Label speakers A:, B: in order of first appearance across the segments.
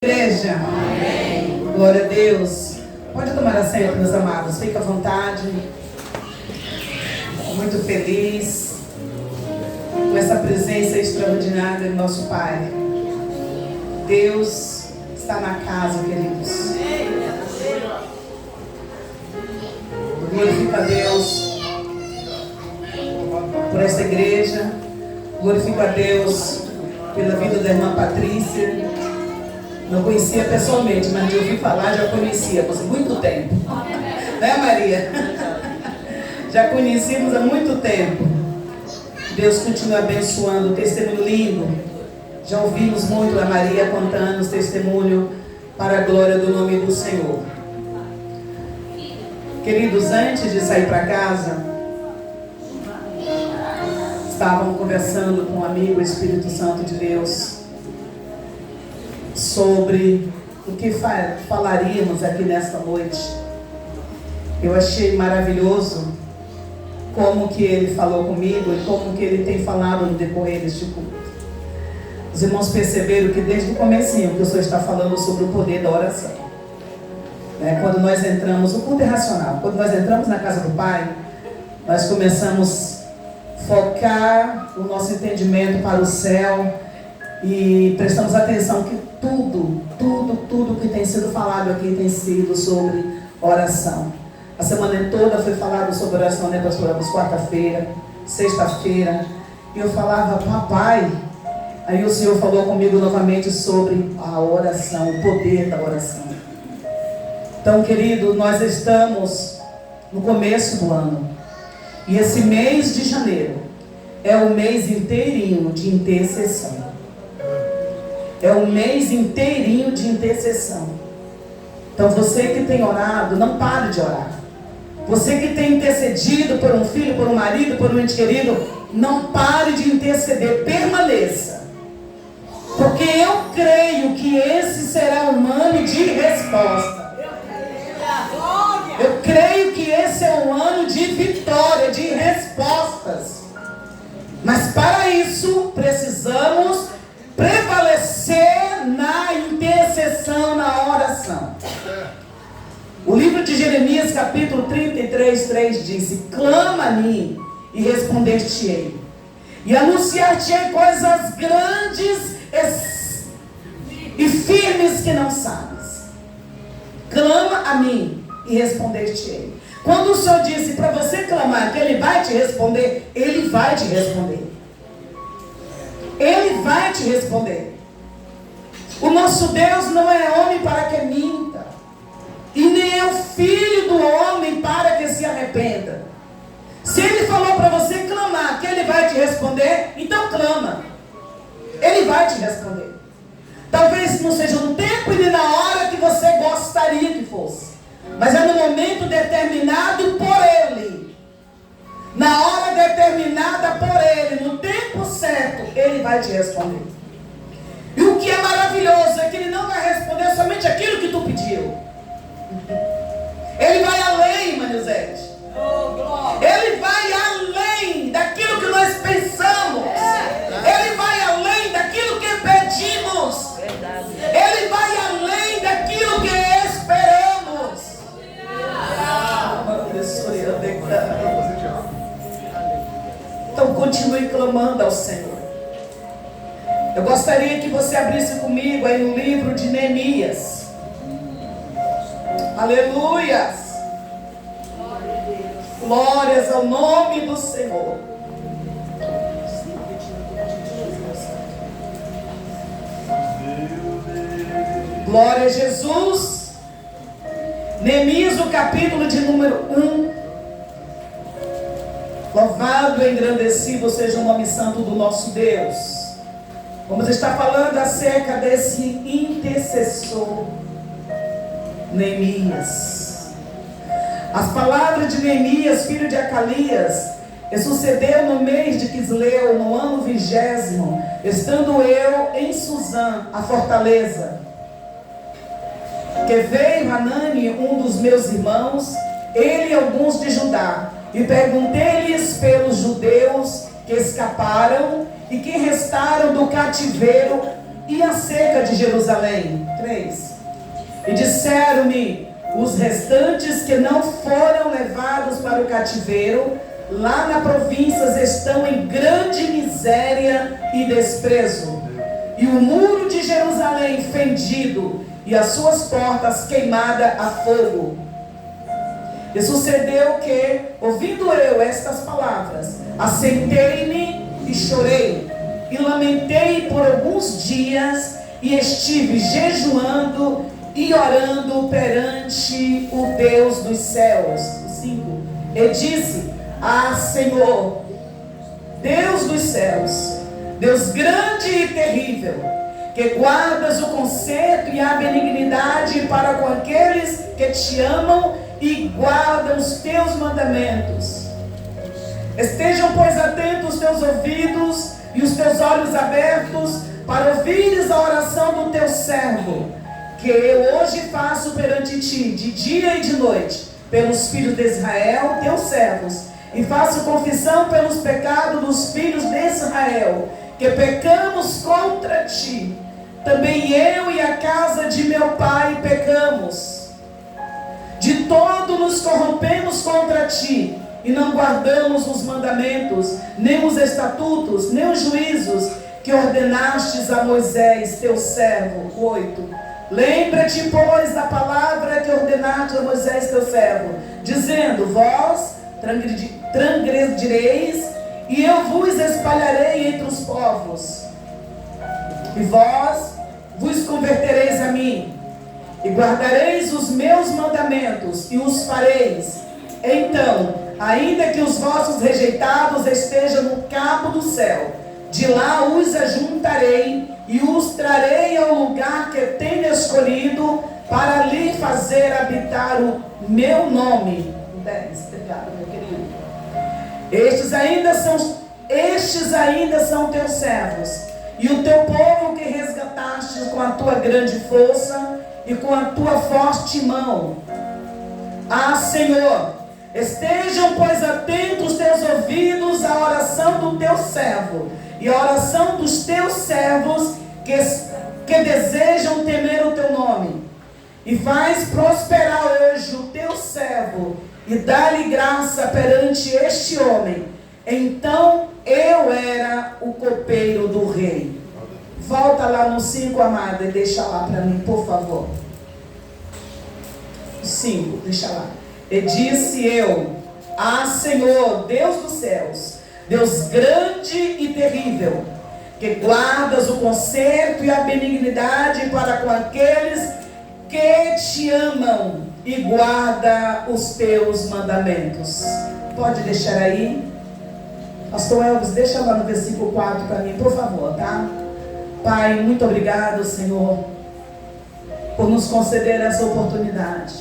A: Igreja, amém. Glória a Deus. Pode tomar assento, meus amados, fique à vontade. Muito feliz com essa presença extraordinária do nosso Pai. Deus está na casa, queridos. Glorifica a Deus por esta igreja. Glorifica a Deus pela vida da irmã Patrícia. Não conhecia pessoalmente, mas de ouvir falar já conhecia por muito tempo. Né, Maria? Já conhecíamos há muito tempo. Deus continua abençoando, o testemunho lindo. Já ouvimos muito a Maria contando os testemunhos para a glória do nome do Senhor. Queridos, antes de sair para casa, estavam conversando com um amigo, o Espírito Santo de Deus, sobre o que falaríamos aqui nesta noite. Eu achei maravilhoso como que ele falou comigo e como que ele tem falado no decorrer deste culto. Os irmãos perceberam que desde o comecinho que o Senhor está falando sobre o poder da oração. Quando nós entramos, o culto é racional, quando nós entramos na casa do Pai, nós começamos a focar o nosso entendimento para o céu e prestamos atenção que tudo que tem sido falado aqui tem sido sobre oração. A semana toda foi falado sobre oração, né, pastor? Quarta-feira, sexta-feira, e eu falava, papai. Aí o Senhor falou comigo novamente sobre a oração, o poder da oração. Então, querido, nós estamos no começo do ano, e esse mês de janeiro é o mês inteirinho de intercessão. É um mês inteirinho de intercessão. Então você que tem orado, não pare de orar. Você que tem intercedido por um filho, por um marido, por um ente querido, não pare de interceder, permaneça. Porque eu creio que esse será um ano de resposta. Eu creio que esse é um ano de vitória, de respostas. Mas para isso precisamos prevalecer na intercessão, na oração. O livro de Jeremias, capítulo 33, 3 diz: clama a mim e responder-te-ei, e anunciar-te-ei coisas grandes e firmes que não sabes. Clama a mim e responder-te-ei. Quando o Senhor disse para você clamar que Ele vai te responder, Ele vai te responder. Ele vai te responder. O nosso Deus não é homem para que minta, e nem é o filho do homem para que se arrependa. Se Ele falou para você clamar que Ele vai te responder, então clama. Ele vai te responder. Talvez não seja no tempo e nem na hora que você gostaria que fosse, mas é no momento determinado por Ele. Na hora determinada por Ele, no tempo certo, Ele vai te responder. E o que é maravilhoso é que Ele não vai responder somente aquilo que tu pediu. Ele vai além, Manizete. Ele vai além daquilo que nós pensamos. Ele vai além daquilo que pedimos. Ele vai além daquilo que esperamos. Então continue clamando ao Senhor. Eu gostaria que você abrisse comigo aí no livro de Neemias. Aleluias. Glórias ao nome do Senhor. Glória a Jesus. Neemias, o capítulo de número 1. Louvado e engrandecido seja o nome santo do nosso Deus. Vamos estar falando acerca desse intercessor, Neemias. As palavras de Neemias, filho de Acalias, sucedeu no mês de Quisleu, no ano 20º, estando eu em Suzã, a fortaleza. Que veio Hanani, um dos meus irmãos, ele e alguns de Judá, e perguntei-lhes pelos judeus que escaparam e que restaram do cativeiro e acerca de Jerusalém? 3. E disseram-me os restantes que não foram levados para o cativeiro, lá na província estão em grande miséria e desprezo. E o muro de Jerusalém fendido, e as suas portas queimadas a fogo. E sucedeu que, ouvindo eu estas palavras, assentei-me e chorei, e lamentei por alguns dias, e estive jejuando e orando perante o Deus dos céus. 5. E disse: Ah, Senhor, Deus dos céus, Deus grande e terrível, que guardas o conserto e a benignidade para com aqueles que te amam e guardam os teus mandamentos. Estejam, pois, atentos os teus ouvidos e os teus olhos abertos para ouvires a oração do teu servo, que eu hoje faço perante ti, de dia e de noite, pelos filhos de Israel, teus servos, e faço confissão pelos pecados dos filhos de Israel, que pecamos contra ti. Também eu e a casa de meu pai pecamos. De todo nos corrompemos contra ti, e não guardamos os mandamentos, nem os estatutos, nem os juízos que ordenastes a Moisés, teu servo. 8. Lembra-te, pois, da palavra que ordenaste a Moisés, teu servo, dizendo: Vós transgredireis, e eu vos espalharei entre os povos, e vós vos convertereis a mim, e guardareis os meus mandamentos, e os fareis. Então, ainda que os vossos rejeitados estejam no cabo do céu, de lá os ajuntarei, e os trarei ao lugar que tenho escolhido, para lhe fazer habitar o meu nome. 10. Obrigado, meu querido. Estes ainda são teus servos, e o teu povo que resgataste com a tua grande força e com a tua forte mão. Ah, Senhor, estejam, pois, atentos os teus ouvidos à oração do teu servo e à oração dos teus servos que desejam temer o teu nome. E faz prosperar hoje o teu servo, e dá-lhe graça perante este homem. Então eu era o copeiro do rei. Volta lá no 5, amada, e deixa lá para mim, por favor. 5, deixa lá. E disse eu: Ah, Senhor, Deus dos céus, Deus grande e terrível, que guardas o conserto e a benignidade para com aqueles que te amam e guarda os teus mandamentos. Pode deixar aí. Pastor Elvis, deixa lá no versículo 4 para mim, por favor, tá? Pai, muito obrigado, Senhor, por nos conceder essa oportunidade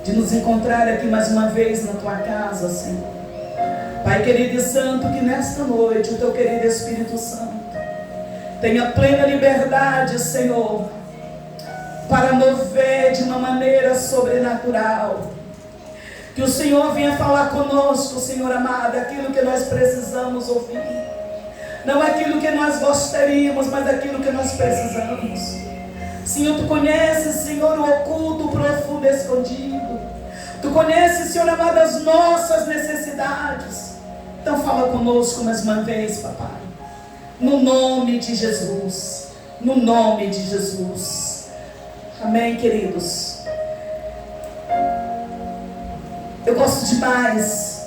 A: de nos encontrar aqui mais uma vez na tua casa, Senhor. Pai querido e santo, que nesta noite o teu querido Espírito Santo tenha plena liberdade, Senhor, para mover de uma maneira sobrenatural. Que o Senhor venha falar conosco, Senhor amado, aquilo que nós precisamos ouvir. Não aquilo que nós gostaríamos, mas aquilo que nós precisamos. Senhor, Tu conheces, Senhor, o oculto, o profundo, escondido. Tu conheces, Senhor amado, as nossas necessidades. Então fala conosco mais uma vez, papai. No nome de Jesus. No nome de Jesus. Amém, queridos. Eu gosto demais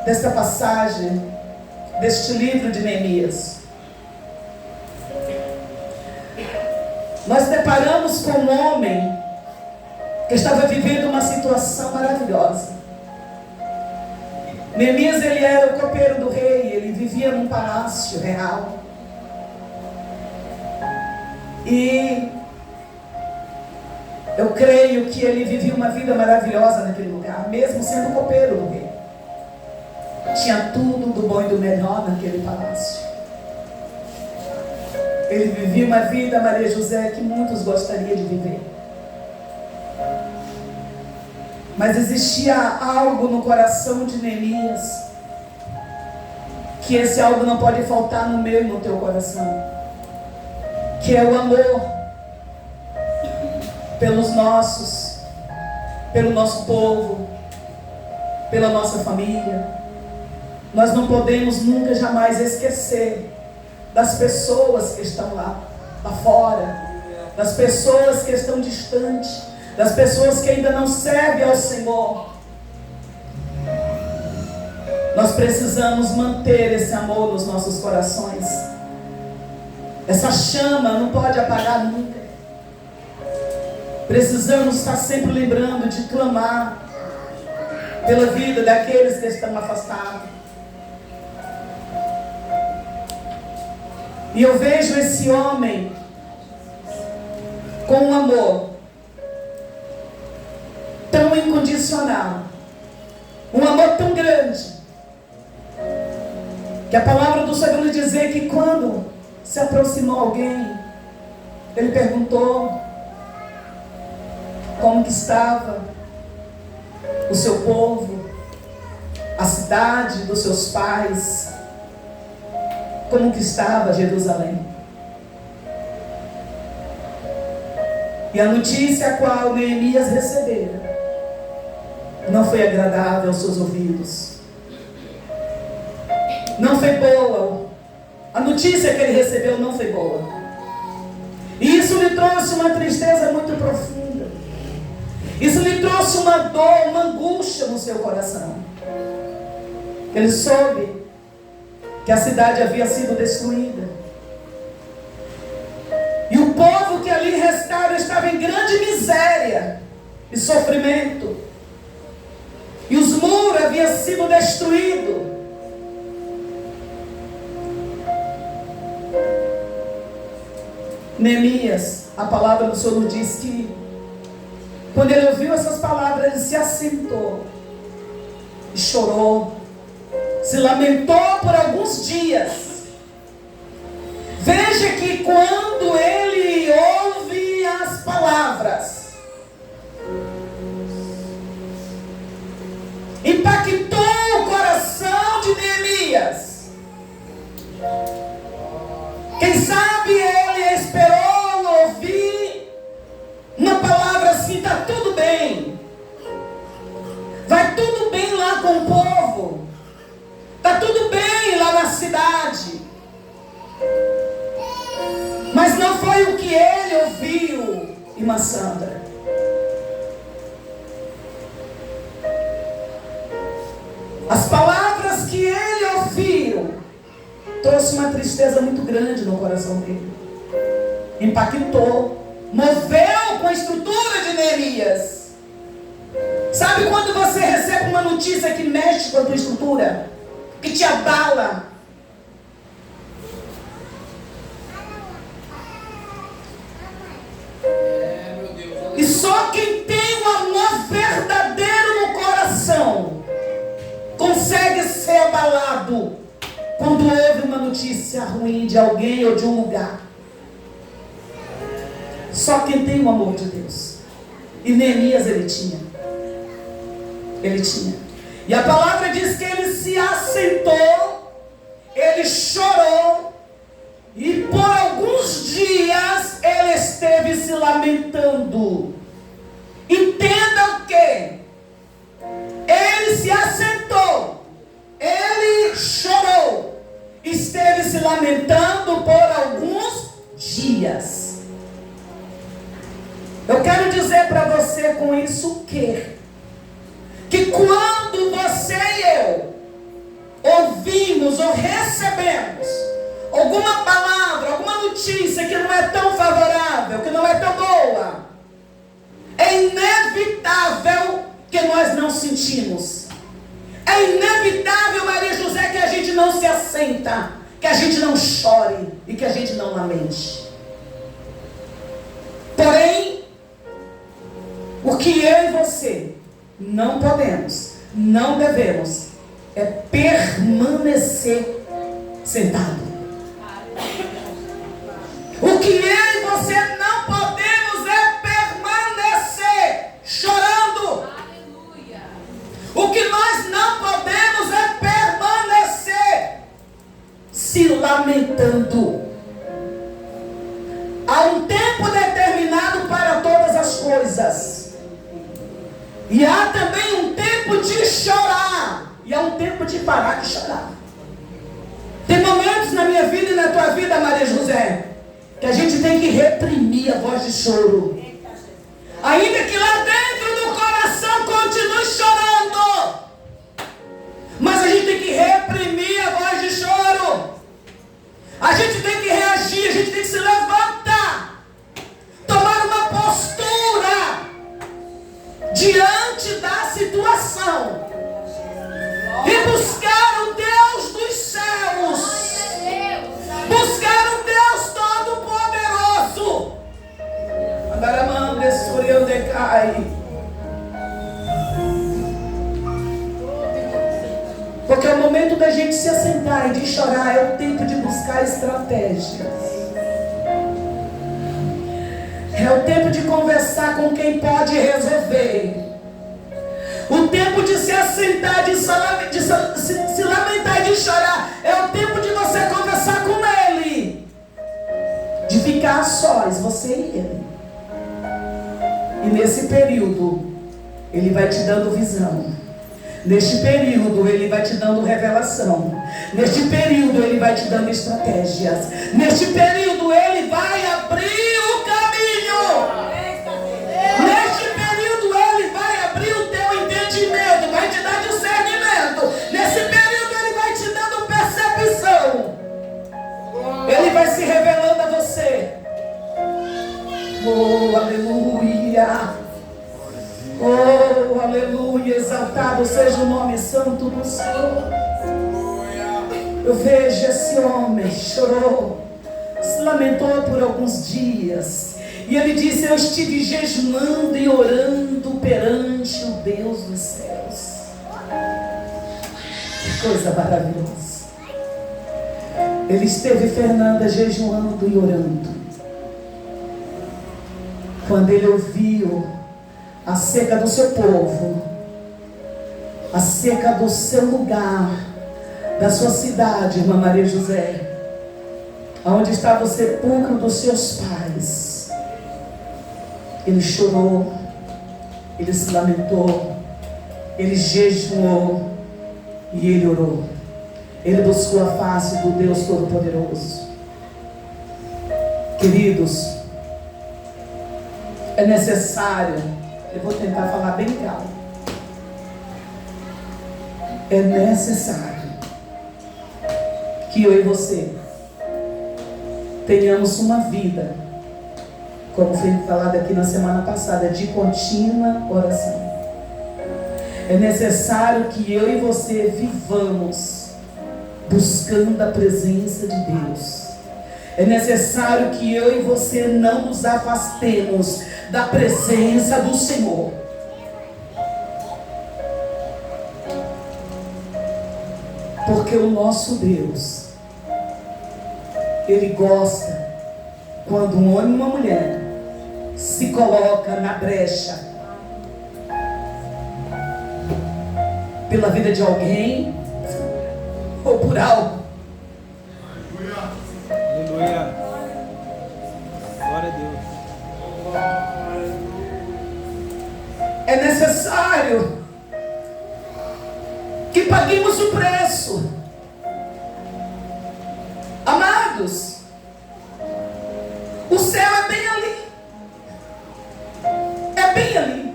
A: desta passagem, deste livro de Neemias. Nós deparamos com um homem que estava vivendo uma situação maravilhosa. Neemias, ele era o copeiro do rei, ele vivia num palácio real. E eu creio que ele vivia uma vida maravilhosa naquele lugar, mesmo sendo copeiro do rei. Tinha tudo do bom e do melhor naquele palácio. Ele vivia uma vida, Maria José, que muitos gostariam de viver. Mas existia algo no coração de Neemias que esse algo não pode faltar no meu e no teu coração, que é o amor pelos nossos, pelo nosso povo, pela nossa família. Nós não podemos nunca, jamais esquecer das pessoas que estão lá fora, das pessoas que estão distantes, das pessoas que ainda não servem ao Senhor. Nós precisamos manter esse amor nos nossos corações. Essa chama não pode apagar nunca. Precisamos estar sempre lembrando de clamar pela vida daqueles que estão afastados. E eu vejo esse homem com um amor tão incondicional, um amor tão grande, que a palavra do Senhor nos dizer que quando se aproximou alguém, ele perguntou como que estava o seu povo, a cidade dos seus pais, como que estava Jerusalém. E a notícia a qual Neemias recebera não foi agradável aos seus ouvidos, não foi boa. A notícia que ele recebeu não foi boa, e isso lhe trouxe uma tristeza muito profunda. Isso lhe trouxe uma dor, uma angústia no seu coração. Ele soube que a cidade havia sido destruída, e o povo que ali restava estava em grande miséria e sofrimento, e os muros haviam sido destruídos. Neemias, a palavra do Senhor nos diz que quando ele ouviu essas palavras, ele se assentou e chorou, se lamentou por alguns dias. Veja que quando ele ouve as palavras, impactou o coração de Neemias. Quem sabe ele esperou ouvir uma palavra assim: está tudo bem, vai tudo bem lá com o povo, está tudo bem lá na cidade. Mas não foi o que ele ouviu, irmã Sandra. As palavras que ele ouviu trouxe uma tristeza muito grande no coração dele. Impactou, moveu com a estrutura de Neemias. Sabe quando você recebe uma notícia que mexe com a tua estrutura, que te abala? E só quem tem um amor verdadeiro no coração consegue ser abalado quando ouve uma notícia ruim de alguém ou de um lugar. Só quem tem o amor de Deus. E Neemias ele tinha. Ele tinha. E a palavra diz que ele se assentou, ele chorou, e por alguns dias ele esteve se lamentando. Entenda o que? Ele se assentou, ele chorou, esteve se lamentando por alguns dias. Eu quero dizer para você com isso o quê? Que quando você e eu ouvimos ou recebemos alguma palavra, alguma notícia que não é tão favorável, que não é tão boa, é inevitável que nós não sentimos. É inevitável, Maria José, que a gente não se assenta, que a gente não chore e que a gente não lamente. Porém, o que eu e você não podemos, não devemos, é permanecer sentado. O que eu e você não podemos é permanecer chorando. O que nós não podemos é permanecer lamentando. Há um tempo determinado para todas as coisas. E há também um tempo de chorar. E há um tempo de parar de chorar. Tem momentos na minha vida e na tua vida, Maria José, que a gente tem que reprimir a voz de choro. Ainda que lá dentro do coração continue chorando. Mas a gente tem que reprimir a voz de choro. A gente tem que reagir, a gente tem que se levantar. Tomar uma postura diante da situação. E buscar o Deus dos céus. Buscar o Deus Todo-Poderoso. Andaramande suriandecai. Porque é o momento da gente se assentar e de chorar. É o tempo de buscar estratégias. É o tempo de conversar com quem pode resolver. O tempo de se assentar, de se lamentar e de chorar. É o tempo de você conversar com Ele. De ficar a sós, você e Ele. E nesse período, Ele vai te dando visão. Neste período, Ele vai te dando revelação. Neste período, Ele vai te dando estratégias. Neste período, Ele vai abrir o caminho. Neste período, Ele vai abrir o teu entendimento. Vai te dar discernimento. Nesse período, Ele vai te dando percepção. Ele vai se revelando a você. Oh, aleluia. Oh, aleluia, exaltado seja o nome santo do Senhor. Eu vejo esse homem, chorou, se lamentou por alguns dias. E ele disse: eu estive jejuando e orando perante o Deus dos céus. Que coisa maravilhosa. Ele esteve, Fernanda, jejuando e orando. Quando ele ouviu acerca do seu povo, acerca do seu lugar, da sua cidade, irmã Maria José, onde estava o sepulcro dos seus pais, ele chorou, ele se lamentou, ele jejuou e ele orou. Ele buscou a face do Deus Todo-Poderoso. Queridos, é necessário, eu vou tentar falar bem calmo. É necessário que eu e você tenhamos uma vida, como foi falado aqui na semana passada, de contínua oração. É necessário que eu e você vivamos buscando a presença de Deus. É necessário que eu e você não nos afastemos da presença do Senhor. Porque o nosso Deus, Ele gosta quando um homem e uma mulher se coloca na brecha pela vida de alguém ou por algo.
B: Aleluia. Glória a Deus.
A: É necessário que paguemos o preço. Amados, o céu é bem ali. É bem ali.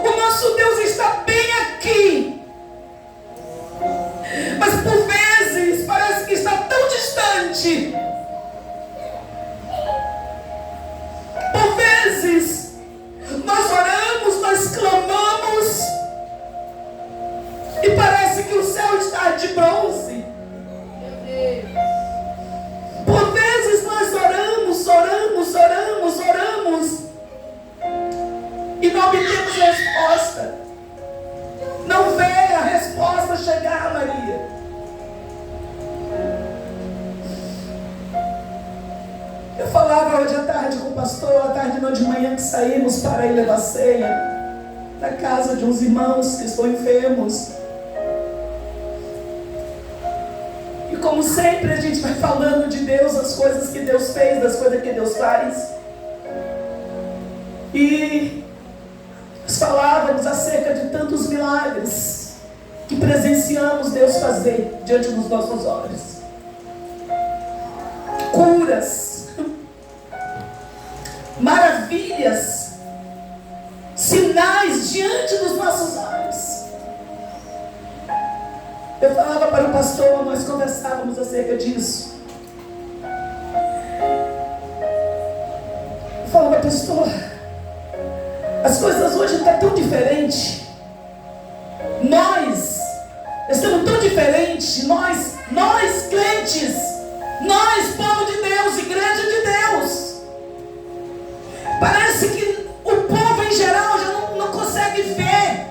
A: O nosso Deus está bem aqui. Mas por vezes parece que está tão distante. Por vezes nós oramos, nós clamamos e parece que o céu está de bronze. Por vezes nós oramos e não obtemos resposta. Não vê a resposta chegar, Maria. Eu falava hoje à tarde com o pastor, à tarde não, de manhã, que saímos para ir levar ceia na casa de uns irmãos que estão enfermos. como sempre, a gente vai falando de Deus, as coisas que Deus fez, das coisas que Deus faz. E nós falávamos acerca de tantos milagres que presenciamos Deus fazer diante dos nossos olhos. Curas, maravilhas, sinais diante dos nossos olhos. Eu falava para o pastor, nós conversávamos acerca disso. Eu falava, pastor, as coisas hoje estão tão diferentes. Nós estamos tão diferentes. Nós crentes, nós, povo de Deus, igreja de Deus. Parece que o povo em geral já não consegue ver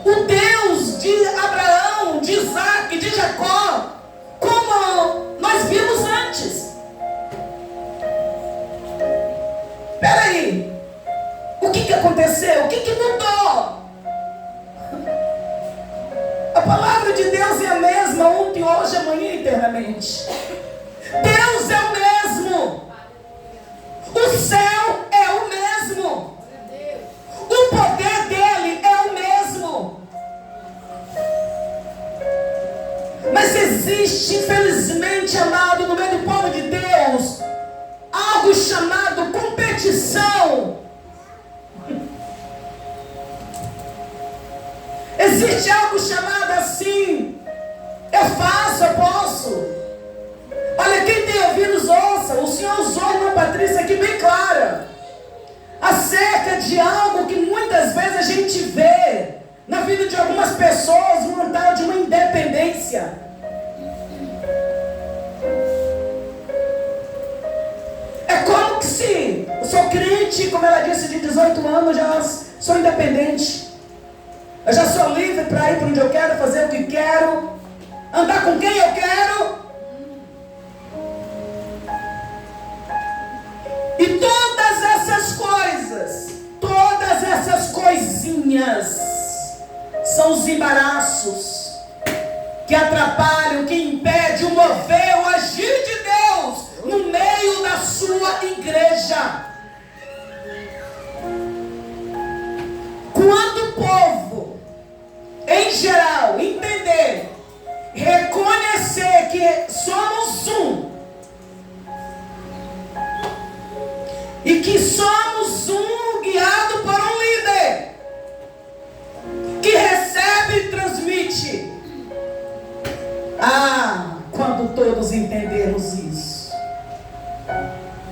A: o Deus de Abraão, de Isaac, de Jacó, como nós vimos antes. Peraí, o que aconteceu? O que mudou? A palavra de Deus é a mesma ontem, hoje, amanhã e eternamente. Deus é o mesmo. O céu é o mesmo. O poder dele é o mesmo. Mas existe, infelizmente, amado, no meio do povo de Deus, algo chamado competição. Existe algo chamado assim: eu faço, eu posso. Olha, quem tem ouvidos ouça. O Senhor usou uma Patrícia aqui bem clara acerca de algo que muitas vezes a gente vê na vida de algumas pessoas, uma tal de uma independência. É como que se eu sou crente, como ela disse, de 18 anos, já sou independente. Eu já sou livre para ir para onde eu quero, fazer o que quero, andar com quem eu quero. E todas essas coisas, todas essas coisinhas, são os embaraços que atrapalham, que impedem o mover, o agir de Deus no meio da sua igreja. Quando o povo, em geral, entender, reconhecer que somos um, e que somos um guiado por um líder, que recebe e transmite. Quando todos entendermos isso,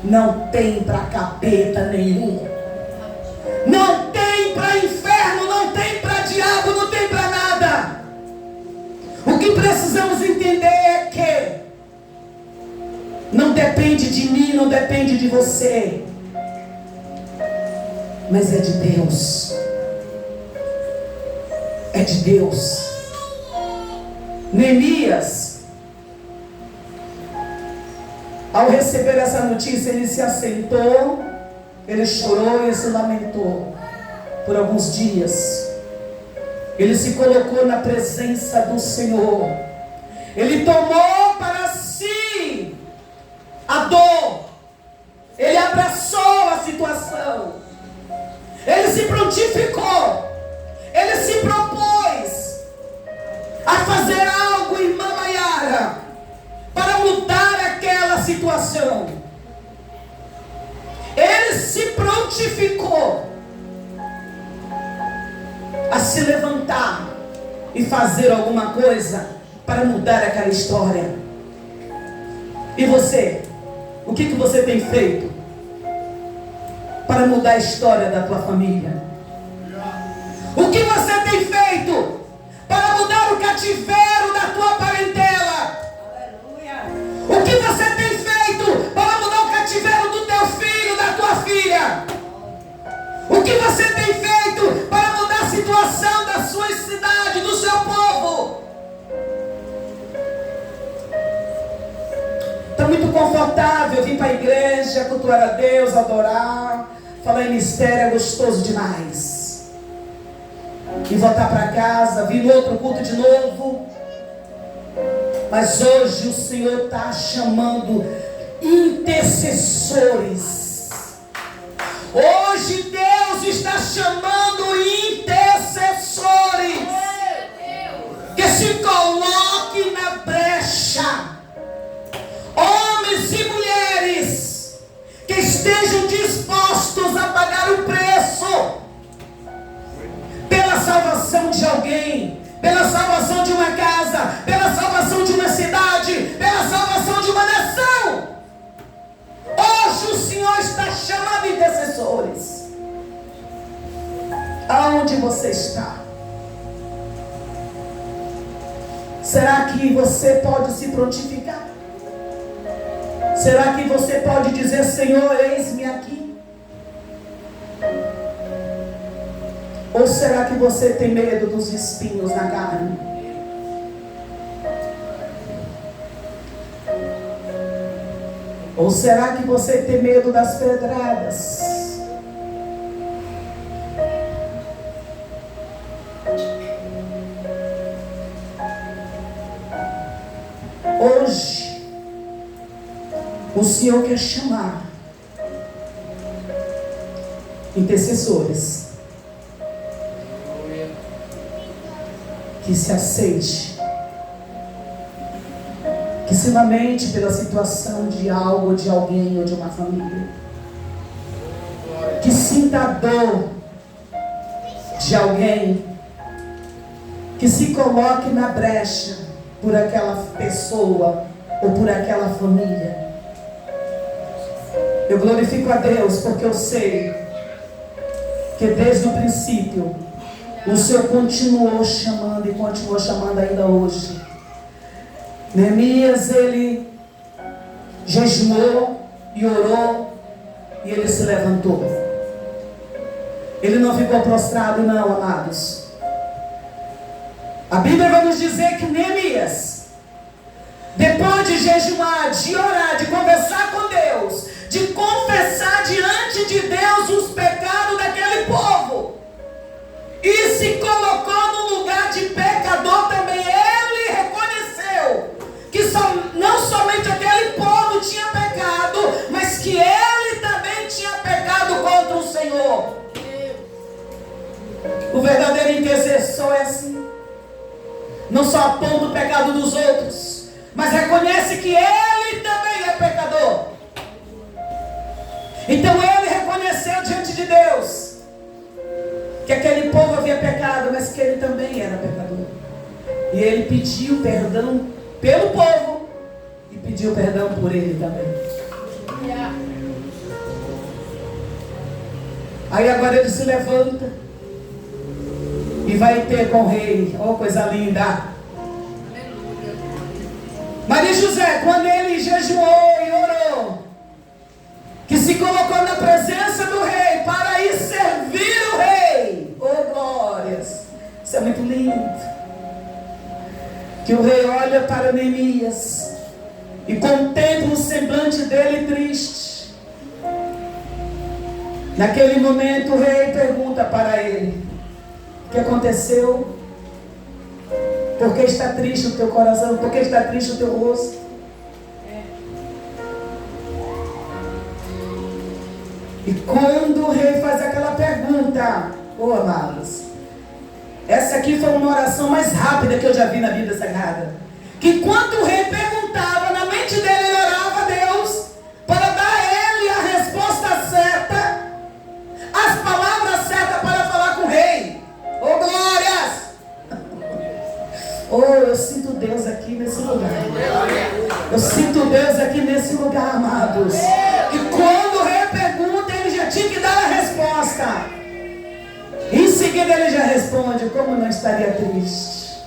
A: não tem para capeta nenhum, não tem para inferno, não tem para diabo, não tem para nada. O que precisamos entender é que não depende de mim, não depende de você, mas é de Deus. É de Deus. Neemias, ao receber essa notícia, ele se assentou, ele chorou e se lamentou por alguns dias. Ele se colocou na presença do Senhor. Ele tomou para si a dor. Ele abraçou a situação. Ele se prontificou. Ele se propôs a fazer algo, irmã Maiara, para mudar aquela situação. Ele se prontificou a se levantar e fazer alguma coisa para mudar aquela história. E você? O que você tem feito para mudar a história da tua família? O que você tem feito para mudar o cativeiro da tua parentela? O que você tem feito para mudar o cativeiro do teu filho, da tua filha? O que você tem feito para mudar a situação da sua cidade, do seu povo? Está muito confortável vir para a igreja, cultuar a Deus, adorar, falar em mistério, é gostoso demais. E voltar para casa, vir no outro culto de novo. Mas hoje o Senhor está chamando intercessores. Hoje Deus está chamando intercessores que se coloquem na brecha. Homens e mulheres que estejam dispostos a pagar o preço pela salvação de alguém, pela salvação de uma casa, pela salvação de uma cidade, pela salvação de uma nação. Hoje o Senhor está chamando intercessores. Aonde você está? Será que você pode se prontificar? Será que você pode dizer: Senhor, eis-me aqui? Ou será que você tem medo dos espinhos na carne? Ou será que você tem medo das pedradas? Hoje, o Senhor quer chamar intercessores que se aceite, que se lamente pela situação de algo, de alguém ou de uma família, que sinta a dor de alguém, que se coloque na brecha por aquela pessoa ou por aquela família. Eu glorifico a Deus porque eu sei que desde o princípio o Senhor continuou chamando e continua chamando ainda hoje. Neemias, ele jejuou e orou e ele se levantou. Ele não ficou prostrado, não, amados. A Bíblia vai nos dizer que Neemias, depois de jejuar, de orar, de conversar com Deus, de confessar diante de Deus os pecados daquele povo, e se colocou no lugar de pecador também. Ele reconheceu que não somente aquele povo tinha pecado, mas que ele também tinha pecado contra o Senhor. O verdadeiro intercessor é assim. Não só aponta o pecado dos outros, mas reconhece que ele também é pecador. Então ele reconheceu diante de Deus que aquele povo havia pecado, mas que ele também era pecador. E ele pediu perdão pelo povo e pediu perdão por ele também. Aí agora ele se levanta e vai ter com o rei. Oh, coisa linda! Maria José, quando ele jejuou e orou, que se colocou na presença do rei para ir servir o rei. Oh, glórias! Isso é muito lindo. Que o rei olha para Neemias e contempla o semblante dele triste. Naquele momento o rei pergunta para ele: o que aconteceu? Por que está triste o teu coração? Por que está triste o teu rosto? E quando o rei faz aquela pergunta, oh amados, essa aqui foi uma oração mais rápida que eu já vi na Bíblia Sagrada. Que quando o rei perguntava, na mente dele ele orava a Deus para dar a ele a resposta certa, as palavras certas para falar com o rei. Oh glórias! Oh, eu sinto Deus aqui nesse lugar. Eu sinto Deus aqui nesse lugar, amados. E quando o rei pergunta, ele já tinha que dar a resposta. Em seguida ele já responde: como não estaria triste,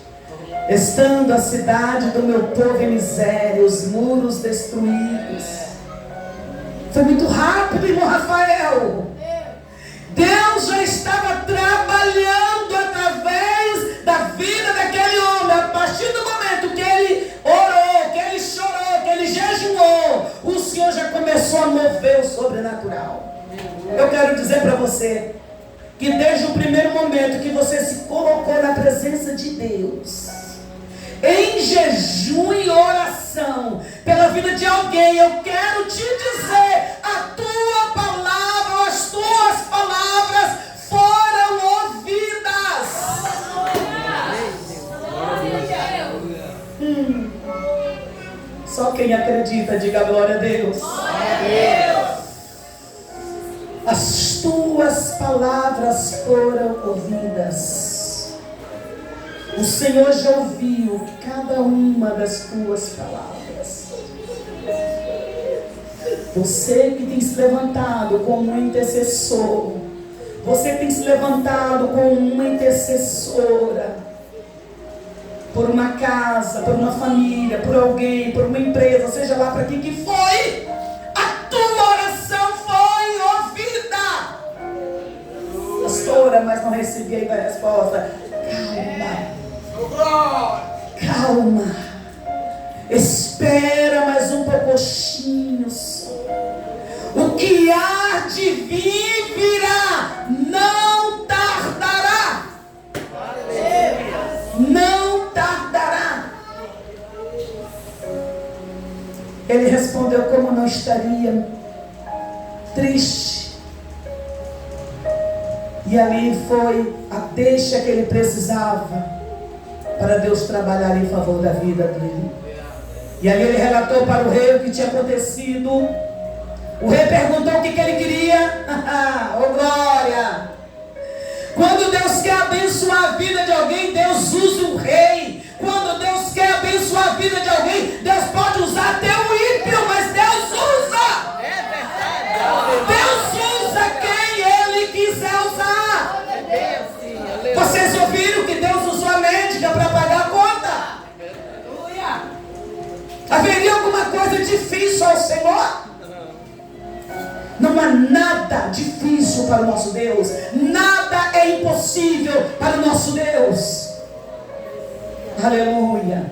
A: estando a cidade do meu povo em miséria, os muros destruídos. Foi muito rápido, irmão Rafael. Deus já estava trabalhando através da vida daquele homem. A partir do momento que ele orou, que ele chorou, que ele jejuou, o Senhor já começou a mover o sobrenatural. Eu quero dizer para você que desde o primeiro momento que você se colocou na presença de Deus, em jejum e oração pela vida de alguém. Eu quero te dizer, a tua palavra, as tuas palavras foram ouvidas. Só quem acredita, diga glória a Deus. As tuas palavras foram ouvidas. O Senhor já ouviu cada uma das tuas palavras. Você que tem se levantado como um intercessor, você tem se levantado como uma intercessora, por uma casa, por uma família, por alguém, por uma empresa, seja lá para quem que foi, a tua oração foi ouvida. Pastora, mas não recebi ainda a resposta. Calma, espera mais um pouquinho só. O que há de vir virá, não tardará. Não tardará. Ele respondeu: como não estaria triste? E ali foi a deixa que ele precisava para Deus trabalhar em favor da vida dele. E ali ele relatou para o rei o que tinha acontecido. O rei perguntou o que ele queria. Oh glória! Quando Deus quer abençoar a vida de alguém, Deus usa o rei. Quando Deus quer abençoar a vida de alguém, Deus pode usar até o ímpio, mas Deus usa.
C: É verdade.
A: Deus usa quem Ele quiser usar. Vocês ouviram que Deus usou a médica para pagar a conta? Haveria alguma coisa difícil ao Senhor? Não há nada difícil para o nosso Deus. Nada é impossível para o nosso Deus. Aleluia.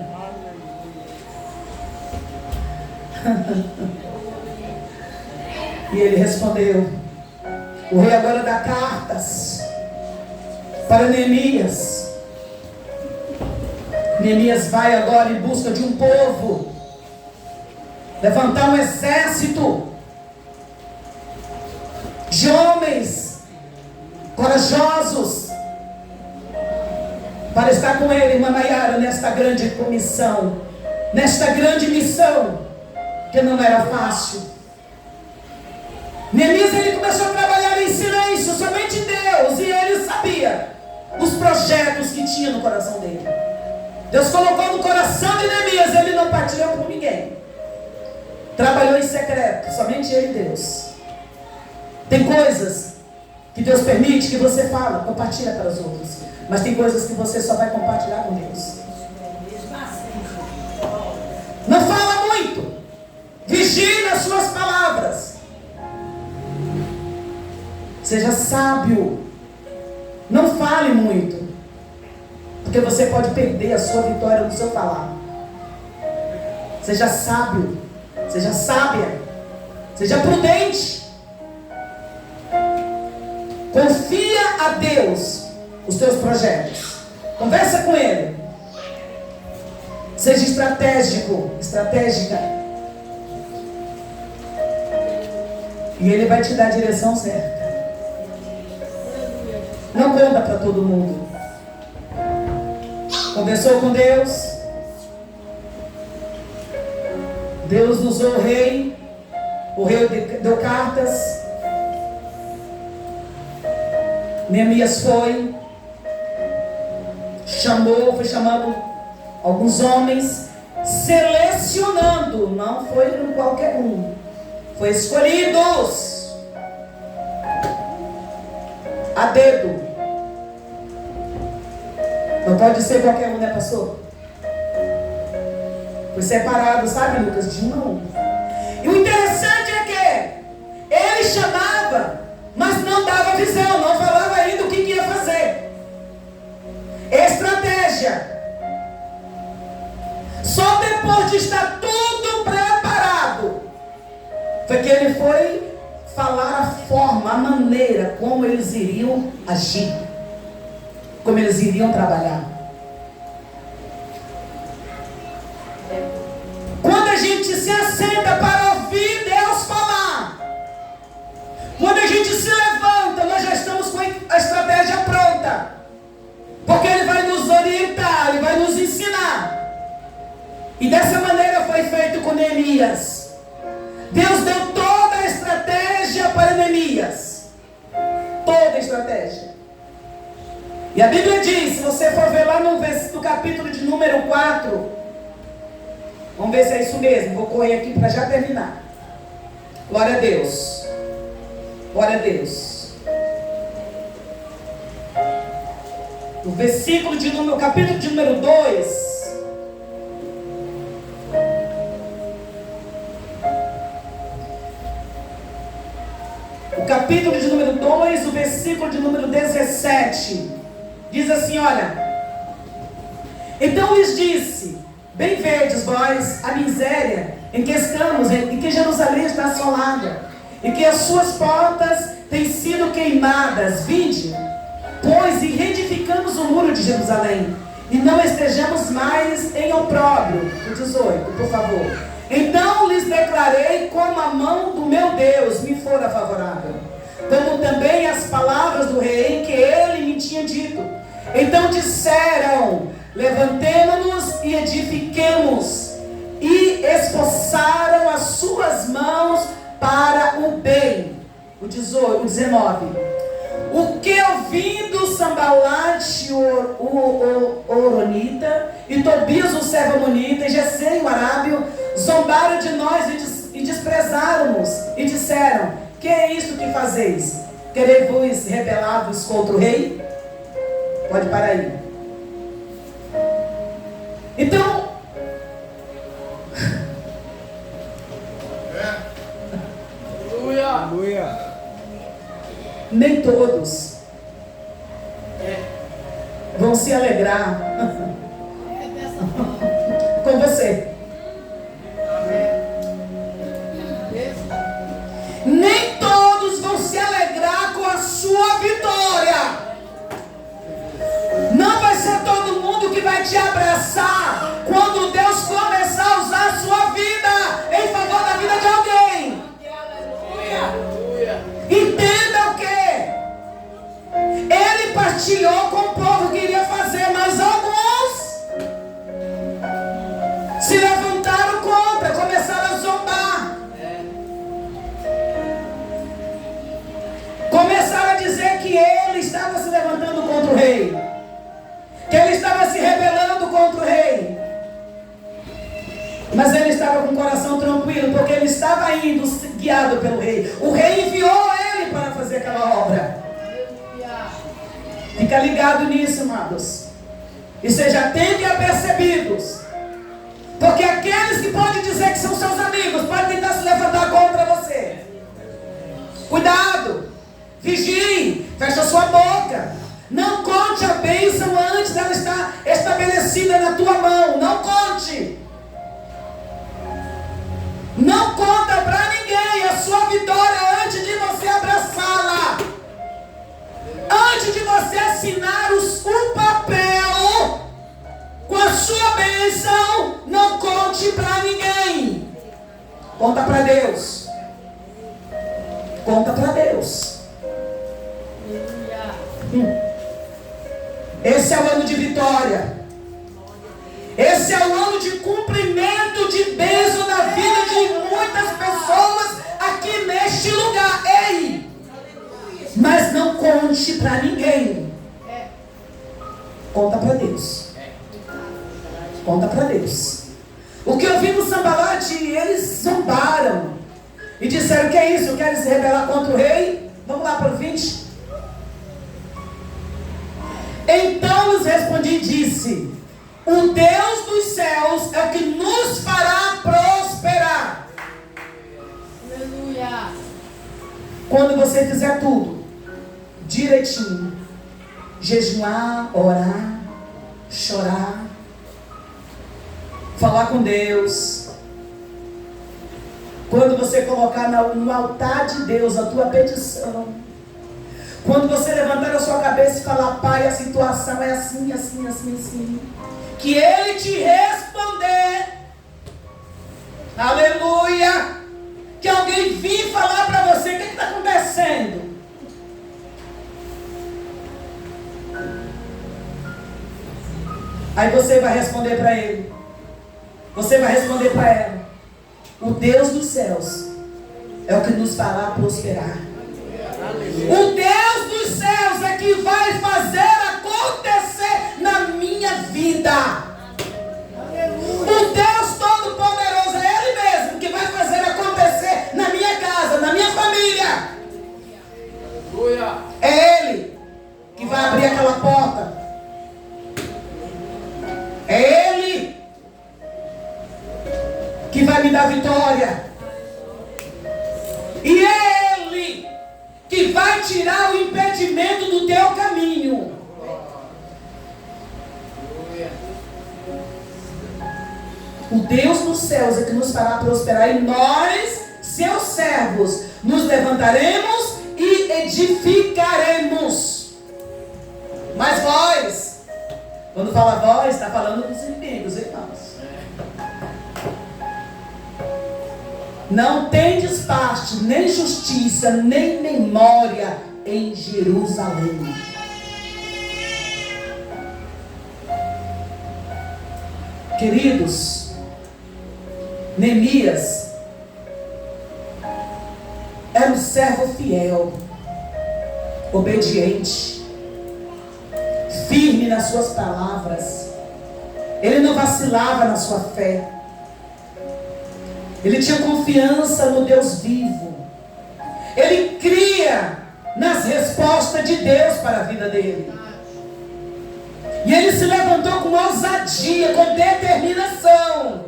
A: E ele respondeu. O rei agora dá cartas para Neemias. Neemias vai agora em busca de um povo, levantar um exército de homens corajosos para estar com ele, irmã Nayara, nesta grande comissão, nesta grande missão, que não era fácil. Neemias, ele começou a trabalhar em silêncio, somente Deus, e ele sabia os projetos que tinha no coração dele. Deus colocou no coração de Neemias, ele não partilhou com ninguém, trabalhou em secreto, somente ele e Deus. Tem coisas que Deus permite que você fala, compartilha para os outros, mas tem coisas que você só vai compartilhar com Deus. Não fala muito, vigie nas suas palavras, seja sábio, não fale muito, porque você pode perder a sua vitória no seu falar. Seja sábio, seja sábia, seja prudente. Confia a Deus os teus projetos. Conversa com Ele. Seja estratégico, estratégica. E Ele vai te dar a direção certa. Não conta para todo mundo. Conversou com Deus. Deus usou o rei. O rei deu cartas. Neemias foi chamando alguns homens, selecionando, não foi qualquer um, foi escolhidos a dedo. Não pode ser qualquer um, né, pastor? Foi separado, sabe, Lucas, de um a um. E o interessante é que ele chamava, mas não dava visão, não falava ainda o que ia fazer. Estratégia. Só depois de estar tudo preparado foi que ele foi falar a forma, a maneira como eles iriam agir, como eles iriam trabalhar. Neemias. Deus deu toda a estratégia para Neemias. Toda a estratégia. E a Bíblia diz, se você for ver lá no capítulo de número 4, vamos ver se é isso mesmo, vou correr aqui para já terminar. Glória a Deus. Glória a Deus. No capítulo de número 2. O capítulo de número 2, o versículo de número 17. Diz assim, olha. Então lhes disse: bem vedes vós a miséria em que estamos, em que Jerusalém está assolada, e que as suas portas têm sido queimadas. Vinde, pois, e reedificamos o muro de Jerusalém, e não estejamos mais em opróbrio. O 18, por favor. Então lhes declarei como a mão do meu Deus me fora favorável, como também as palavras do rei que ele me tinha dito. Então disseram: levantemo-nos e edifiquemos, e esforçaram as suas mãos para o bem. O 19. O que ouvindo Sambalate o Horonita, e Tobias o servo amonita, e Gesem o arábio, zombaram de nós e desprezaram-nos, e disseram: que é isto que fazeis? Querei-vos rebelar-vos contra o rei? Pode parar aí. Então,
B: Aleluia.
A: nem todos vão se alegrar com você. Nem todos vão se alegrar com a sua vitória. Não vai ser todo mundo que vai te abraçar quando Deus começar a usar a sua vida em favor da vida de alguém. Entenda o que? Ele partilhou com o povo que iria fazer, mas alguns se levantaram contra, começaram a zombar. Começaram a dizer que ele estava se levantando contra o rei, que ele estava se rebelando contra o rei. Mas ele estava com o coração tranquilo, porque ele estava indo guiado pelo rei. O rei enviou ele para fazer aquela obra. Fica ligado nisso, amados. E seja atento e apercebidos. Porque aqueles que podem dizer que são seus amigos podem tentar se levantar contra você. Cuidado. Vigie. Fecha sua boca. Não conte a bênção antes dela estar estabelecida na tua mão. Não conte. Não conta para ninguém a sua vitória antes de você abraçá-la. Antes de você assinar o papel com a sua bênção, não conte para ninguém. Conta para Deus. Conta para Deus. Esse é o ano de vitória. Esse é o ano de cumprimento de bênção na vida de muitas pessoas aqui neste lugar. Ei! Mas não conte para ninguém. Conta para Deus. Conta para Deus. O que eu vi no Sambalate, eles zombaram e disseram: que é isso? Querem se rebelar contra o rei? Vamos lá para o 20. Então lhes respondi e disse: o Deus dos céus é o que nos fará prosperar.
C: Aleluia.
A: Quando você fizer tudo direitinho, jejuar, orar, chorar, falar com Deus, quando você colocar no altar de Deus a tua petição, quando você levantar a sua cabeça e falar: Pai, a situação é assim, assim, assim, assim, que Ele te responder, aleluia, que alguém vir falar para você: o que está acontecendo? Aí você vai responder para ele, você vai responder para ela: O Deus dos céus é o que nos fará prosperar. O Deus dos céus é que vai fazer acontecer na minha vida. O Deus Todo-Poderoso é Ele mesmo que vai fazer acontecer na minha casa, na minha família. É Ele que vai abrir aquela porta. É Ele que vai me dar vitória. E é Ele que vai tirar o impedimento do teu caminho. O Deus dos céus é que nos fará prosperar, e nós, seus servos, nos levantaremos e edificaremos. Mas vós, quando fala vós, está falando dos inimigos, irmãos. Não tendes parte, nem justiça, nem memória em Jerusalém. Queridos, Neemias era um servo fiel, obediente, firme nas suas palavras. Ele não vacilava na sua fé. Ele tinha confiança no Deus vivo. Ele cria nas respostas de Deus para a vida dele. E ele se levantou com ousadia, com determinação.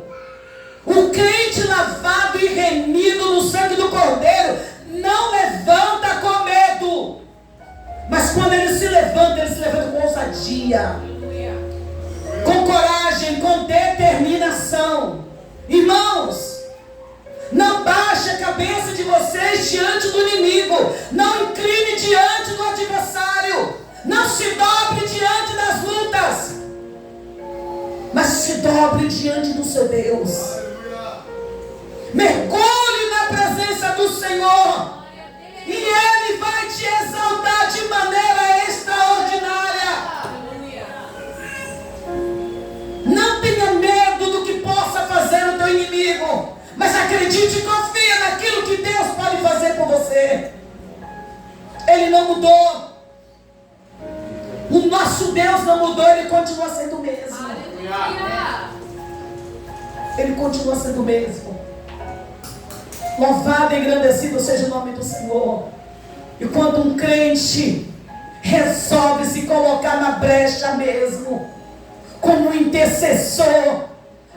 A: O crente lavado e remido no sangue do Cordeiro não levanta com medo. Mas quando ele se levanta com ousadia, com coragem, com determinação. Irmãos, não baixe a cabeça de vocês diante do inimigo. Não incline diante do adversário. Não se dobre diante das lutas. Mas se dobre diante do seu Deus. Mergulhe na presença do Senhor. E Ele vai te exaltar de maneira extraordinária. Não tenha medo do que possa fazer o teu inimigo. Mas acredite e confia naquilo que Deus pode fazer por você. Ele não mudou. O nosso Deus não mudou. Ele continua sendo o mesmo. Ele continua sendo o mesmo. Louvado e engrandecido seja o nome do Senhor. E quando um crente resolve se colocar na brecha mesmo, como intercessor,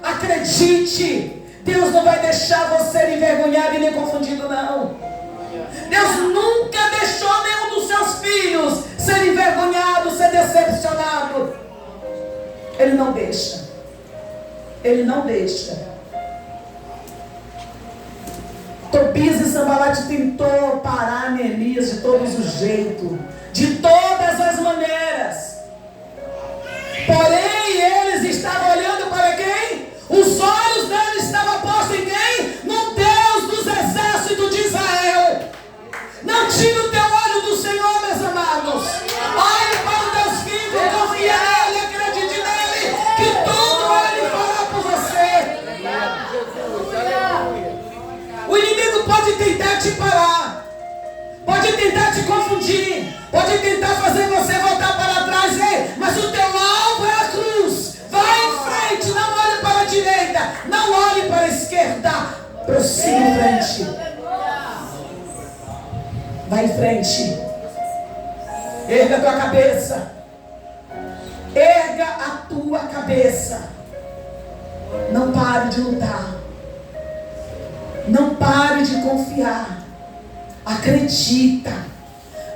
A: acredite, Deus não vai deixar você envergonhado e nem confundido, não. Deus nunca deixou nenhum dos seus filhos ser envergonhado, ser decepcionado. Ele não deixa. Ele não deixa. Tobias e Sambalate tentou parar Neemias de todos os jeitos, de todas as maneiras. Porém, eles estavam olhando para quem? Os olhos deles estavam postos em quem? No Deus dos exércitos de Israel. Não tire o teu olho do Senhor, meus amados. Olhe para o Deus vivo, confie nele, acredite nele, que tudo Ele fará por você. O inimigo pode tentar te parar, pode tentar te confundir, pode tentar fazer você voltar para trás, mas o teu alvo é a cruz. Vai em frente, não olhe para a direita, não olhe para a esquerda, prossiga em frente. Vai em frente. Erga a tua cabeça. Erga a tua cabeça. Não pare de lutar. Não pare de confiar. Acredita.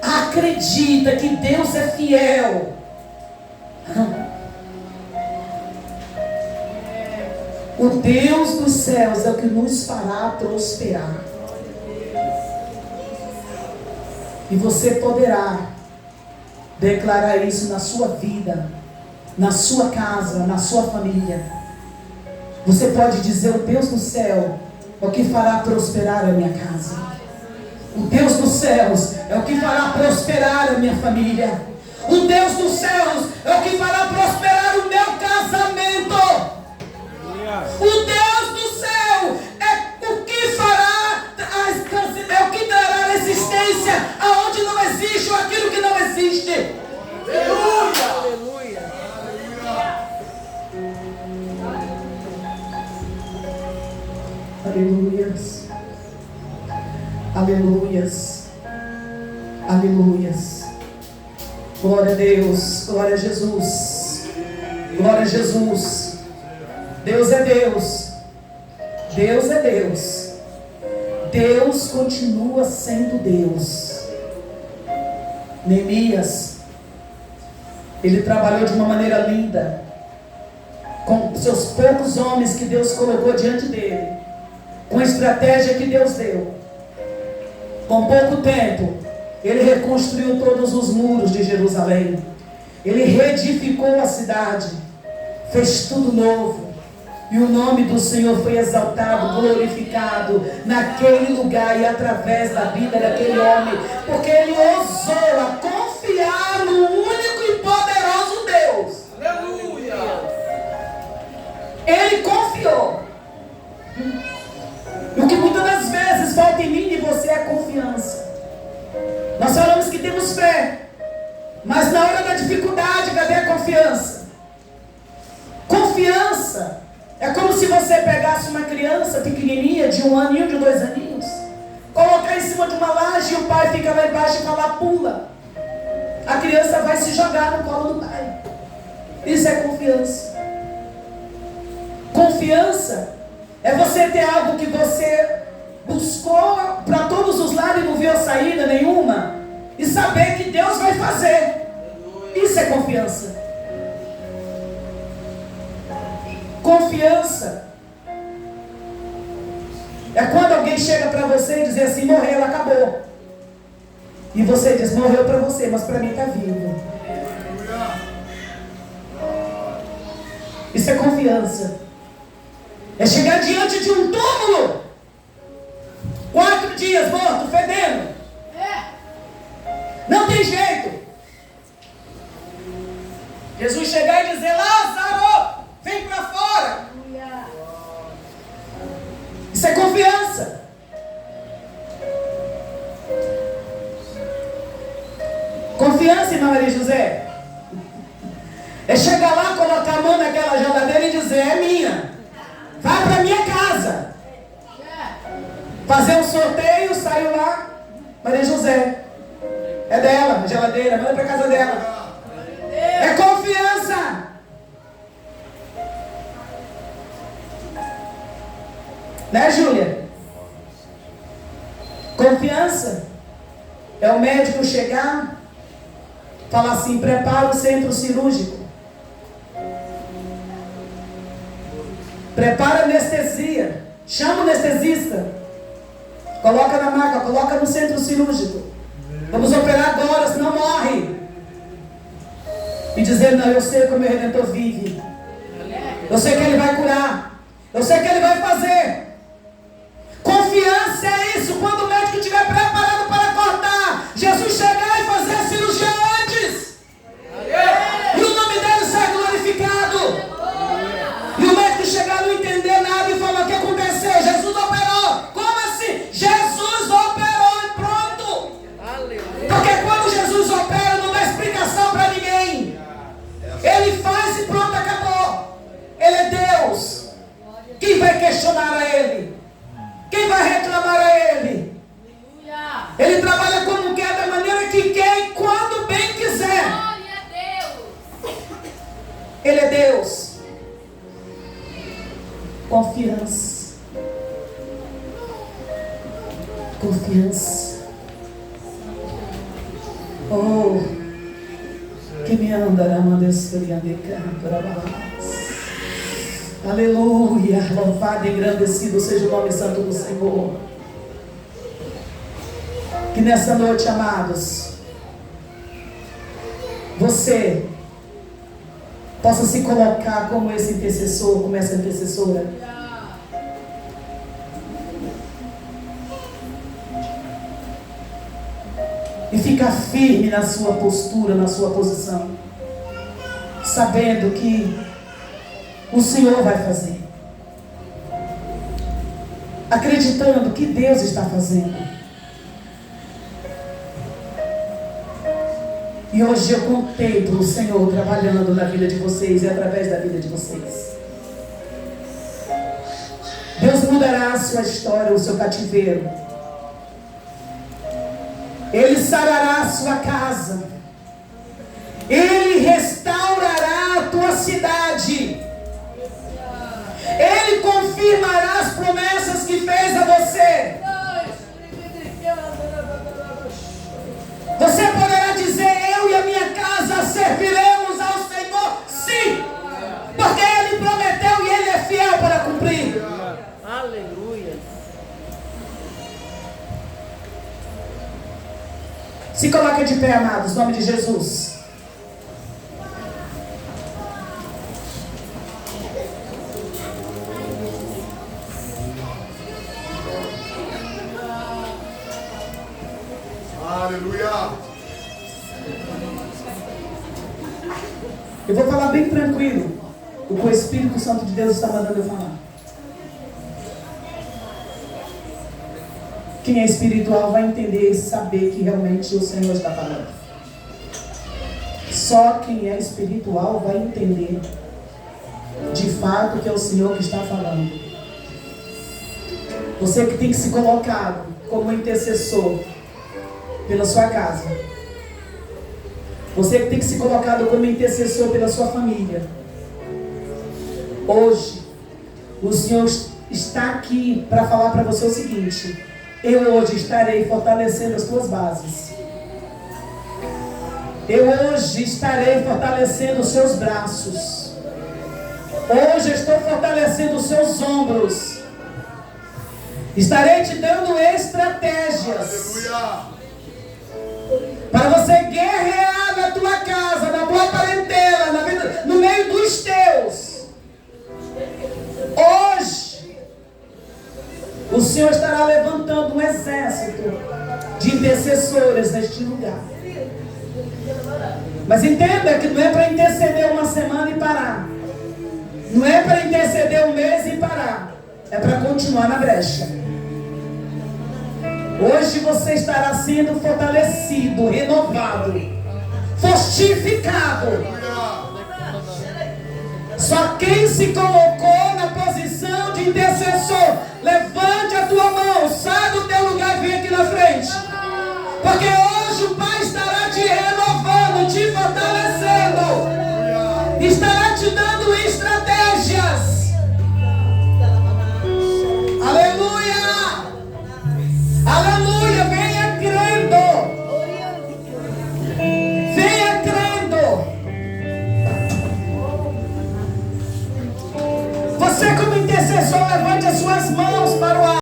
A: Acredita que Deus é fiel. O Deus dos céus é o que nos fará prosperar. E você poderá declarar isso na sua vida, na sua casa, na sua família. Você pode dizer: o Deus do céu é o que fará prosperar a minha casa. O Deus dos céus é o que fará prosperar a minha família. O Deus dos céus é o que fará prosperar o meu casamento. O Deus do céu é o Aleluias. Aleluias. Aleluias. Glória a Deus. Glória a Jesus. Glória a Jesus. Deus é Deus. Deus é Deus. Deus continua sendo Deus. Neemias, ele trabalhou de uma maneira linda, com seus poucos homens que Deus colocou diante dele, com a estratégia que Deus deu. Com pouco tempo, ele reconstruiu todos os muros de Jerusalém. Ele reedificou a cidade, fez tudo novo. E o nome do Senhor foi exaltado, glorificado naquele lugar e através da vida daquele homem, porque ele ousou a confiar no único e poderoso Deus.
C: Aleluia.
A: Ele confiou. E o que muitas das vezes falta em mim e você é confiança. Nós falamos que temos fé, mas na hora da dificuldade, cadê a confiança? Confiança é como se você pegasse uma criança pequenininha, de 1 aninho, de 2 aninhos, colocar em cima de uma laje e o pai fica lá embaixo e fala, pula. A criança vai se jogar no colo do pai. Isso é confiança. Confiança é você ter algo que você buscou para todos os lados e não viu saída nenhuma, e saber que Deus vai fazer. Isso é confiança. Confiança é quando alguém chega para você e diz assim, morreu, acabou. E você diz, morreu para você, mas para mim está vivo. Isso é confiança. É chegar diante de um túmulo, 4 dias morto, fedendo. Não tem jeito. Jesus chegar e dizer, Lázaro, vem para fora. Isso é confiança. Confiança, irmã Maria José, é chegar lá, colocar a mão naquela geladeira e dizer, é minha. Vai para minha casa. Fazer um sorteio, saiu lá, Maria José, é dela, a geladeira, manda para casa dela. É confiança. Né, Júlia? Confiança é o médico chegar, falar assim, prepara o centro cirúrgico, prepara a anestesia, chama o anestesista, coloca na maca, coloca no centro cirúrgico, vamos operar agora, senão morre. E dizer, não, eu sei que o meu Redentor vive, eu sei que Ele vai curar, eu sei que Ele vai fazer. Confiança é isso, quando o médico estiver preparado para cortar, Jesus chegar e fazer a cirurgia antes, e o nome dele ser glorificado, e o médico chegar e não entender nada e falar, o que aconteceu? Jesus operou. Como assim? Jesus operou e pronto. Porque quando Jesus opera, não dá explicação para ninguém, Ele faz e pronto, acabou. Ele é Deus. Quem vai questionar a Ele? Quem vai reclamar a Ele? Ele trabalha como quer, da maneira que quer e quando bem quiser. Ele é Deus. Confiança. Confiança. Oh, que me anda na mão desse aleluia, louvado e engrandecido seja o nome santo do Senhor. Que nessa noite, amados, você possa se colocar como esse intercessor, como essa intercessora. E ficar firme na sua postura, na sua posição, sabendo que o Senhor vai fazer, acreditando que Deus está fazendo. E hoje eu contemplo o Senhor trabalhando na vida de vocês e através da vida de vocês. Deus mudará a sua história, o seu cativeiro. Ele sarará a sua casa. Ele restaurará a tua cidade. Ele confirmará as promessas que fez a você. Você poderá dizer: eu e a minha casa serviremos ao Senhor. Sim, porque Ele prometeu e Ele é fiel para cumprir.
C: Aleluia.
A: Se coloque de pé, amados, em nome de Jesus.
D: Aleluia.
A: Eu vou falar bem tranquilo o que o Espírito Santo de Deus está mandando eu falar. Quem é espiritual vai entender e saber que realmente o Senhor está falando. Só quem é espiritual vai entender de fato que é o Senhor que está falando. Você que tem que se colocar como intercessor pela sua casa. Você que tem que se colocar como intercessor pela sua família. Hoje, o Senhor está aqui para falar para você o seguinte: eu hoje estarei fortalecendo as tuas bases. Eu hoje estarei fortalecendo os seus braços. Hoje estou fortalecendo os seus ombros. Estarei te dando estratégias.
D: Aleluia.
A: Para você guerrear na tua casa, na tua parentela, na vida, no meio dos teus. Hoje, o Senhor estará levantando um exército de intercessores neste lugar. Mas entenda que não é para interceder uma semana e parar. Não é para interceder um mês e parar. É para continuar na brecha. Hoje você estará sendo fortalecido, renovado, fortificado. Só quem se colocou na posição de intercessor, levante a tua mão, sai do teu lugar e vem aqui na frente. Porque